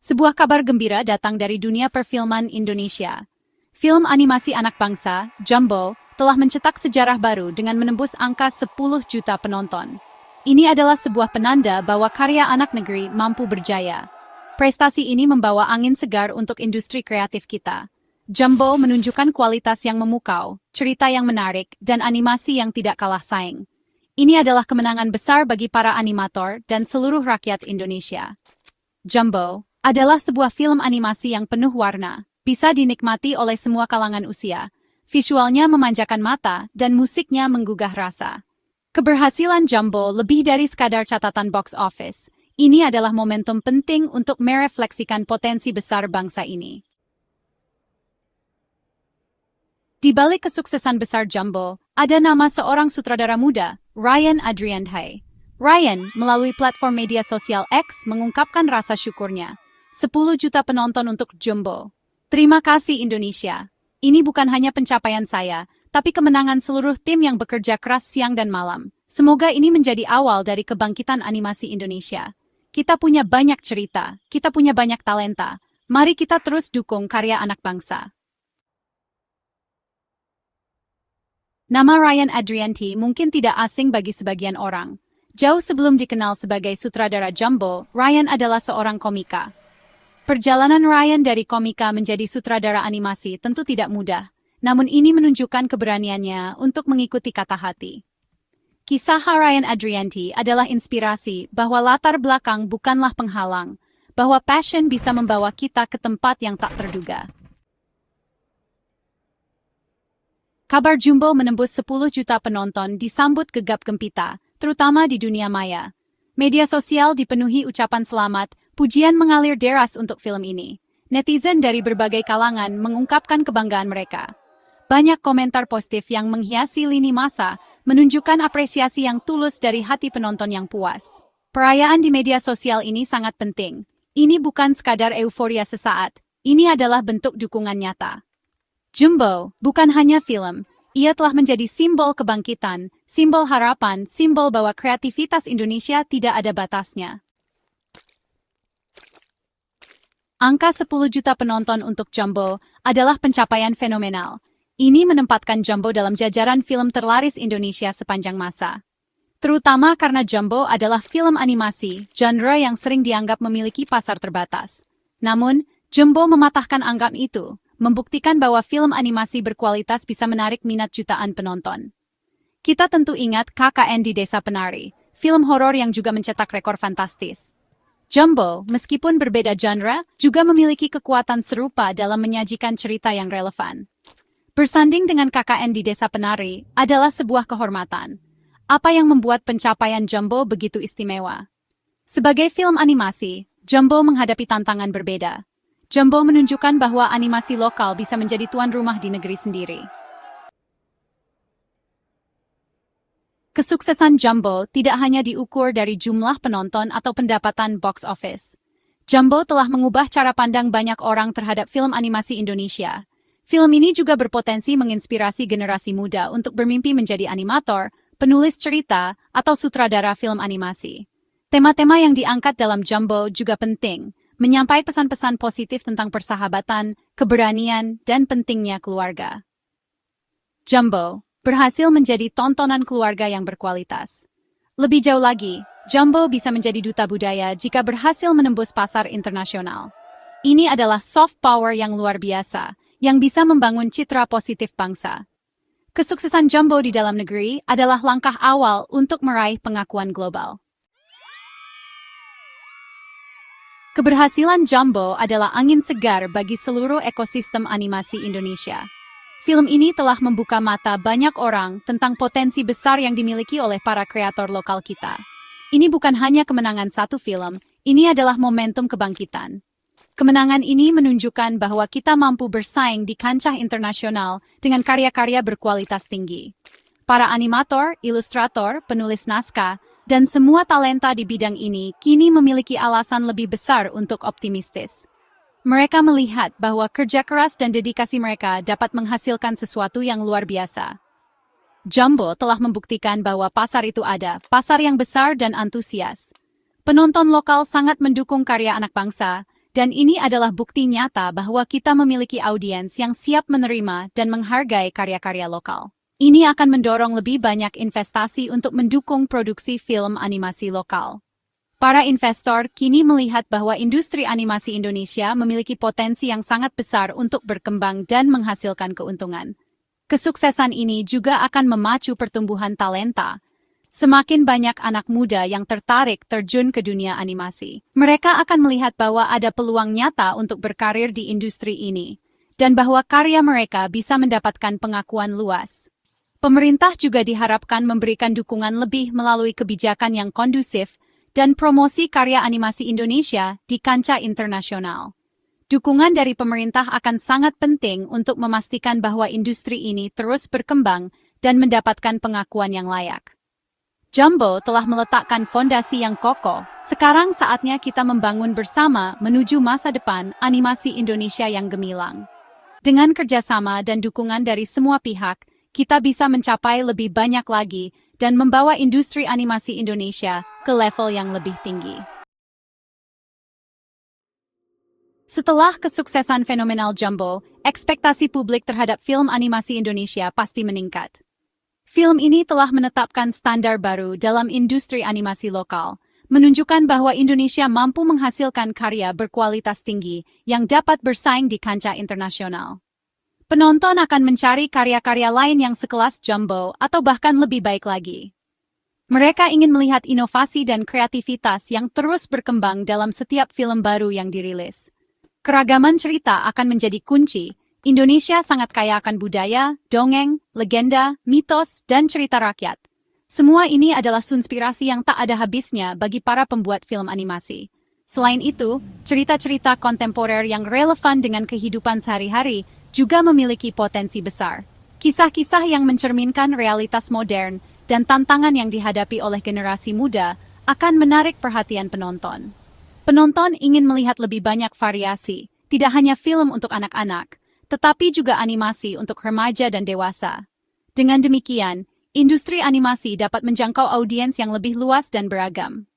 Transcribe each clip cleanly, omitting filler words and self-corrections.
Sebuah kabar gembira datang dari dunia perfilman Indonesia. Film animasi anak bangsa, Jumbo, telah mencetak sejarah baru dengan menembus angka 10 juta penonton. Ini adalah sebuah penanda bahwa karya anak negeri mampu berjaya. Prestasi ini membawa angin segar untuk industri kreatif kita. Jumbo menunjukkan kualitas yang memukau, cerita yang menarik, dan animasi yang tidak kalah saing. Ini adalah kemenangan besar bagi para animator dan seluruh rakyat Indonesia. Jumbo adalah sebuah film animasi yang penuh warna, bisa dinikmati oleh semua kalangan usia. Visualnya memanjakan mata dan musiknya menggugah rasa. Keberhasilan Jumbo lebih dari sekadar catatan box office. Ini adalah momentum penting untuk merefleksikan potensi besar bangsa ini. Di balik kesuksesan besar Jumbo, ada nama seorang sutradara muda, Ryan Adrianti. Ryan, melalui platform media sosial X, mengungkapkan rasa syukurnya. 10 juta penonton untuk Jumbo. Terima kasih Indonesia. Ini bukan hanya pencapaian saya, tapi kemenangan seluruh tim yang bekerja keras siang dan malam. Semoga ini menjadi awal dari kebangkitan animasi Indonesia. Kita punya banyak cerita, kita punya banyak talenta. Mari kita terus dukung karya anak bangsa. Nama Ryan Adrianti mungkin tidak asing bagi sebagian orang. Jauh sebelum dikenal sebagai sutradara Jumbo, Ryan adalah seorang komika. Perjalanan Ryan dari komika menjadi sutradara animasi tentu tidak mudah, namun ini menunjukkan keberaniannya untuk mengikuti kata hati. Kisah Ryan Adrianti adalah inspirasi bahwa latar belakang bukanlah penghalang, bahwa passion bisa membawa kita ke tempat yang tak terduga. Kabar Jumbo menembus 10 juta penonton disambut gegap gempita, terutama di dunia maya. Media sosial dipenuhi ucapan selamat, pujian mengalir deras untuk film ini. Netizen dari berbagai kalangan mengungkapkan kebanggaan mereka. Banyak komentar positif yang menghiasi lini masa, menunjukkan apresiasi yang tulus dari hati penonton yang puas. Perayaan di media sosial ini sangat penting. Ini bukan sekadar euforia sesaat, ini adalah bentuk dukungan nyata. Jumbo bukan hanya film, ia telah menjadi simbol kebangkitan, simbol harapan, simbol bahwa kreativitas Indonesia tidak ada batasnya. Angka 10 juta penonton untuk Jumbo adalah pencapaian fenomenal. Ini menempatkan Jumbo dalam jajaran film terlaris Indonesia sepanjang masa. Terutama karena Jumbo adalah film animasi, genre yang sering dianggap memiliki pasar terbatas. Namun, Jumbo mematahkan angka itu, membuktikan bahwa film animasi berkualitas bisa menarik minat jutaan penonton. Kita tentu ingat KKN di Desa Penari, film horor yang juga mencetak rekor fantastis. Jumbo, meskipun berbeda genre, juga memiliki kekuatan serupa dalam menyajikan cerita yang relevan. Bersanding dengan KKN di Desa Penari adalah sebuah kehormatan. Apa yang membuat pencapaian Jumbo begitu istimewa? Sebagai film animasi, Jumbo menghadapi tantangan berbeda. Jumbo menunjukkan bahwa animasi lokal bisa menjadi tuan rumah di negeri sendiri. Kesuksesan Jumbo tidak hanya diukur dari jumlah penonton atau pendapatan box office. Jumbo telah mengubah cara pandang banyak orang terhadap film animasi Indonesia. Film ini juga berpotensi menginspirasi generasi muda untuk bermimpi menjadi animator, penulis cerita, atau sutradara film animasi. Tema-tema yang diangkat dalam Jumbo juga penting, menyampaikan pesan-pesan positif tentang persahabatan, keberanian, dan pentingnya keluarga. Jumbo berhasil menjadi tontonan keluarga yang berkualitas. Lebih jauh lagi, Jumbo bisa menjadi duta budaya jika berhasil menembus pasar internasional. Ini adalah soft power yang luar biasa, yang bisa membangun citra positif bangsa. Kesuksesan Jumbo di dalam negeri adalah langkah awal untuk meraih pengakuan global. Keberhasilan Jumbo adalah angin segar bagi seluruh ekosistem animasi Indonesia. Film ini telah membuka mata banyak orang tentang potensi besar yang dimiliki oleh para kreator lokal kita. Ini bukan hanya kemenangan satu film, ini adalah momentum kebangkitan. Kemenangan ini menunjukkan bahwa kita mampu bersaing di kancah internasional dengan karya-karya berkualitas tinggi. Para animator, ilustrator, penulis naskah, dan semua talenta di bidang ini kini memiliki alasan lebih besar untuk optimistis. Mereka melihat bahwa kerja keras dan dedikasi mereka dapat menghasilkan sesuatu yang luar biasa. Jumbo telah membuktikan bahwa pasar itu ada, pasar yang besar dan antusias. Penonton lokal sangat mendukung karya anak bangsa, Dan ini adalah bukti nyata bahwa kita memiliki audiens yang siap menerima dan menghargai karya-karya lokal. Ini akan mendorong lebih banyak investasi untuk mendukung produksi film animasi lokal. Para investor kini melihat bahwa industri animasi Indonesia memiliki potensi yang sangat besar untuk berkembang dan menghasilkan keuntungan. Kesuksesan ini juga akan memacu pertumbuhan talenta. Semakin banyak anak muda yang tertarik terjun ke dunia animasi. Mereka akan melihat bahwa ada peluang nyata untuk berkarir di industri ini, dan bahwa karya mereka bisa mendapatkan pengakuan luas. Pemerintah juga diharapkan memberikan dukungan lebih melalui kebijakan yang kondusif dan promosi karya animasi Indonesia di kancah internasional. Dukungan dari pemerintah akan sangat penting untuk memastikan bahwa industri ini terus berkembang dan mendapatkan pengakuan yang layak. Jumbo telah meletakkan fondasi yang kokoh. Sekarang saatnya kita membangun bersama menuju masa depan animasi Indonesia yang gemilang. Dengan kerjasama dan dukungan dari semua pihak, kita bisa mencapai lebih banyak lagi dan membawa industri animasi Indonesia ke level yang lebih tinggi. Setelah kesuksesan fenomenal Jumbo, ekspektasi publik terhadap film animasi Indonesia pasti meningkat. Film ini telah menetapkan standar baru dalam industri animasi lokal, menunjukkan bahwa Indonesia mampu menghasilkan karya berkualitas tinggi yang dapat bersaing di kancah internasional. Penonton akan mencari karya-karya lain yang sekelas Jumbo atau bahkan lebih baik lagi. Mereka ingin melihat inovasi dan kreativitas yang terus berkembang dalam setiap film baru yang dirilis. Keragaman cerita akan menjadi kunci. Indonesia sangat kaya akan budaya, dongeng, legenda, mitos, dan cerita rakyat. Semua ini adalah inspirasi yang tak ada habisnya bagi para pembuat film animasi. Selain itu, cerita-cerita kontemporer yang relevan dengan kehidupan sehari-hari juga memiliki potensi besar. Kisah-kisah yang mencerminkan realitas modern dan tantangan yang dihadapi oleh generasi muda akan menarik perhatian penonton. Penonton ingin melihat lebih banyak variasi, tidak hanya film untuk anak-anak, tetapi juga animasi untuk remaja dan dewasa. Dengan demikian, industri animasi dapat menjangkau audiens yang lebih luas dan beragam.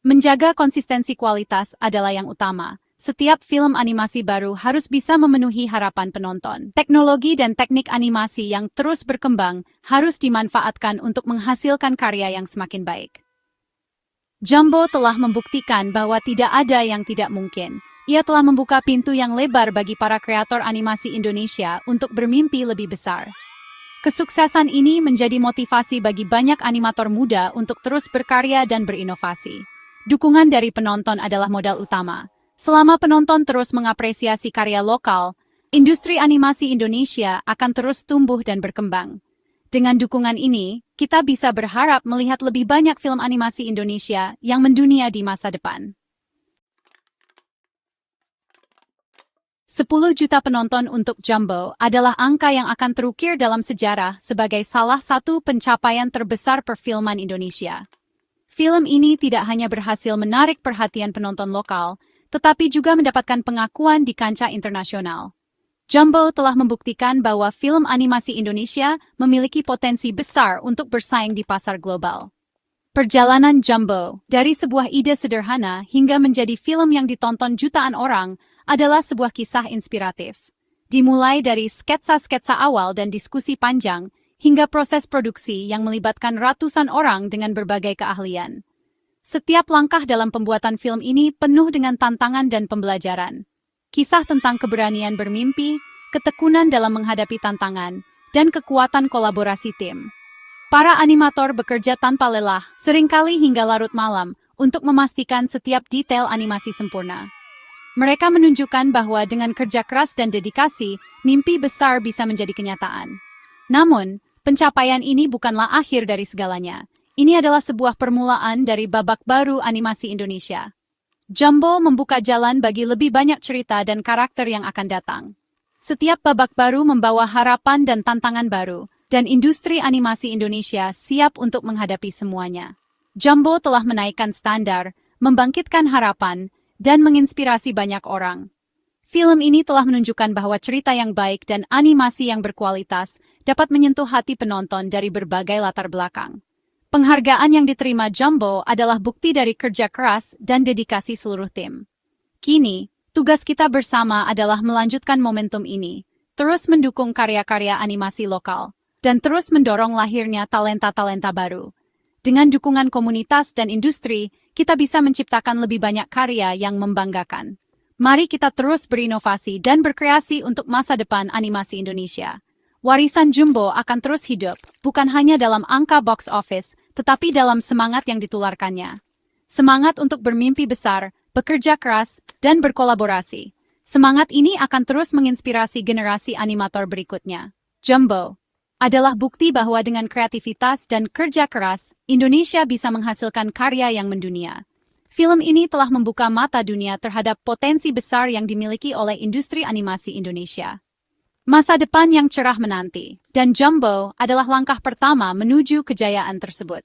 Menjaga konsistensi kualitas adalah yang utama. Setiap film animasi baru harus bisa memenuhi harapan penonton. Teknologi dan teknik animasi yang terus berkembang harus dimanfaatkan untuk menghasilkan karya yang semakin baik. Jumbo telah membuktikan bahwa tidak ada yang tidak mungkin. Ia telah membuka pintu yang lebar bagi para kreator animasi Indonesia untuk bermimpi lebih besar. Kesuksesan ini menjadi motivasi bagi banyak animator muda untuk terus berkarya dan berinovasi. Dukungan dari penonton adalah modal utama. Selama penonton terus mengapresiasi karya lokal, industri animasi Indonesia akan terus tumbuh dan berkembang. Dengan dukungan ini, kita bisa berharap melihat lebih banyak film animasi Indonesia yang mendunia di masa depan. 10 juta penonton untuk Jumbo adalah angka yang akan terukir dalam sejarah sebagai salah satu pencapaian terbesar perfilman Indonesia. Film ini tidak hanya berhasil menarik perhatian penonton lokal, tetapi juga mendapatkan pengakuan di kancah internasional. Jumbo telah membuktikan bahwa film animasi Indonesia memiliki potensi besar untuk bersaing di pasar global. Perjalanan Jumbo, dari sebuah ide sederhana hingga menjadi film yang ditonton jutaan orang, adalah sebuah kisah inspiratif. Dimulai dari sketsa-sketsa awal dan diskusi panjang, hingga proses produksi yang melibatkan ratusan orang dengan berbagai keahlian. Setiap langkah dalam pembuatan film ini penuh dengan tantangan dan pembelajaran. Kisah tentang keberanian bermimpi, ketekunan dalam menghadapi tantangan, dan kekuatan kolaborasi tim. Para animator bekerja tanpa lelah, seringkali hingga larut malam, untuk memastikan setiap detail animasi sempurna. Mereka menunjukkan bahwa dengan kerja keras dan dedikasi, mimpi besar bisa menjadi kenyataan. Namun, pencapaian ini bukanlah akhir dari segalanya. Ini adalah sebuah permulaan dari babak baru animasi Indonesia. Jumbo membuka jalan bagi lebih banyak cerita dan karakter yang akan datang. Setiap babak baru membawa harapan dan tantangan baru, dan industri animasi Indonesia siap untuk menghadapi semuanya. Jumbo telah menaikkan standar, membangkitkan harapan, dan menginspirasi banyak orang. Film ini telah menunjukkan bahwa cerita yang baik dan animasi yang berkualitas dapat menyentuh hati penonton dari berbagai latar belakang. Penghargaan yang diterima Jumbo adalah bukti dari kerja keras dan dedikasi seluruh tim. Kini, Tugas kita bersama adalah melanjutkan momentum ini, terus mendukung karya-karya animasi lokal, dan terus mendorong lahirnya talenta-talenta baru. Dengan dukungan komunitas dan industri, kita bisa menciptakan lebih banyak karya yang membanggakan. Mari kita terus berinovasi dan berkreasi untuk masa depan animasi Indonesia. Warisan Jumbo akan terus hidup, bukan hanya dalam angka box office, tetapi dalam semangat yang ditularkannya. Semangat untuk bermimpi besar, bekerja keras, dan berkolaborasi. Semangat ini akan terus menginspirasi generasi animator berikutnya. Jumbo adalah bukti bahwa dengan kreativitas dan kerja keras, Indonesia bisa menghasilkan karya yang mendunia. Film ini telah membuka mata dunia terhadap potensi besar yang dimiliki oleh industri animasi Indonesia. Masa depan yang cerah menanti, dan Jumbo adalah langkah pertama menuju kejayaan tersebut.